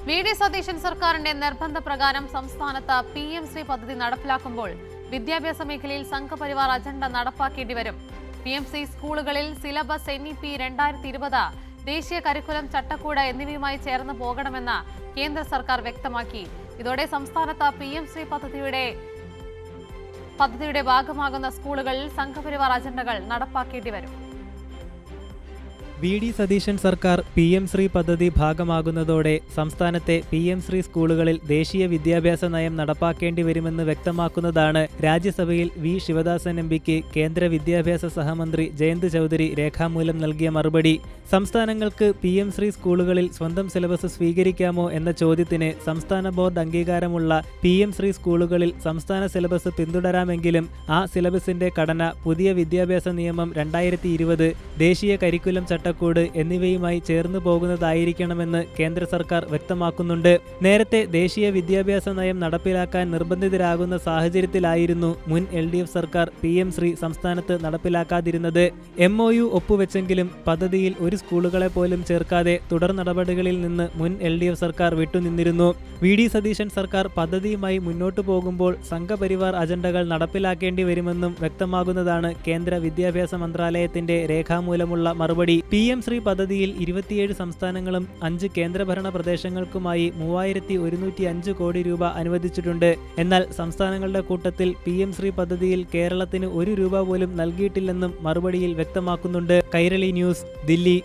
VD. Satheesan സർക്കാരിന്റെ നിർബന്ധപ്രകാരം സംസ്ഥാനത്ത് PM Shri പദ്ധതി നടപ്പിലാക്കുമ്പോൾ വിദ്യാഭ്യാസ മേഖലയിൽ സംഘപരിവാർ അജണ്ട നടപ്പാക്കേണ്ടി വരും. PMC സ്കൂളുകളിൽ സിലബസ് NEP 2020, ദേശീയ കരിക്കുലം ചട്ടക്കൂട് എന്നിവയുമായി ചേർന്ന് പോകണമെന്ന് കേന്ദ്ര സർക്കാർ വ്യക്തമാക്കി. ഇതോടെ സംസ്ഥാനത്ത് PM ശ്രീ പദ്ധതിയുടെ ഭാഗമാകുന്ന സ്കൂളുകളിൽ സംഘപരിവാർ അജണ്ടകൾ നടപ്പാക്കേണ്ടി വരും. വി.ഡി. സതീശൻ സർക്കാർ PM ശ്രീ പദ്ധതി ഭാഗമാകുന്നതോടെ സംസ്ഥാനത്തെ PM ശ്രീ സ്കൂളുകളിൽ ദേശീയ വിദ്യാഭ്യാസ നയം നടപ്പാക്കേണ്ടി വരുമെന്ന് വ്യക്തമാക്കുന്നതാണ് രാജ്യസഭയിൽ വി. ശിവദാസൻ MPക്ക് കേന്ദ്ര വിദ്യാഭ്യാസ സഹമന്ത്രി ജയന്ത് ചൗധരി രേഖാമൂലം നൽകിയ മറുപടി. സംസ്ഥാനങ്ങൾക്ക് PM ശ്രീ സ്കൂളുകളിൽ സ്വന്തം സിലബസ് സ്വീകരിക്കാമോ എന്ന ചോദ്യത്തിന് സംസ്ഥാന ബോർഡ് അംഗീകാരമുള്ള PM ശ്രീ സ്കൂളുകളിൽ സംസ്ഥാന സിലബസ് പിന്തുടരാമെങ്കിലും ആ സിലബസിന്റെ ഘടന പുതിയ വിദ്യാഭ്യാസ നിയമം 2020, ദേശീയ കരിക്കുലം ചട്ടക്കൂട് എന്നിവയുമായി ചേർന്നു പോകുന്നതായിരിക്കണമെന്ന് കേന്ദ്ര സർക്കാർ വ്യക്തമാക്കുന്നുണ്ട്. നേരത്തെ ദേശീയ വിദ്യാഭ്യാസ നയം നടപ്പിലാക്കാൻ നിർബന്ധിതരാകുന്ന സാഹചര്യത്തിലായിരുന്നു മുൻ LDF സർക്കാർ PM ശ്രീ സംസ്ഥാനത്ത് നടപ്പിലാക്കാതിരുന്നത്. MOU ഒപ്പുവെച്ചെങ്കിലും പദ്ധതിയിൽ ഒരു സ്കൂളുകളെ പോലും ചേർക്കാതെ തുടർ നടപടികളിൽ നിന്ന് മുൻ LDF സർക്കാർ വിട്ടുനിന്നിരുന്നു. വി.ഡി. സതീശൻ സർക്കാർ പദ്ധതിയുമായി മുന്നോട്ടു പോകുമ്പോൾ സംഘപരിവാർ അജണ്ടകൾ നടപ്പിലാക്കേണ്ടി വരുമെന്നും വ്യക്തമാകുന്നതാണ് കേന്ദ്ര വിദ്യാഭ്യാസ മന്ത്രാലയത്തിന്റെ രേഖാമൂലമുള്ള മറുപടി. PM ശ്രീ പദ്ധതിയിൽ 27 സംസ്ഥാനങ്ങളും 5 കേന്ദ്രഭരണ പ്രദേശങ്ങൾക്കുമായി 3105 കോടി രൂപ അനുവദിച്ചിട്ടുണ്ട്. എന്നാൽ സംസ്ഥാനങ്ങളുടെ കൂട്ടത്തിൽ PM ശ്രീ പദ്ധതിയിൽ കേരളത്തിന് 1 രൂപ പോലും നൽകിയിട്ടില്ലെന്നും മറുപടിയിൽ വ്യക്തമാക്കുന്നുണ്ട്. കൈരളി ന്യൂസ്, ദില്ലി.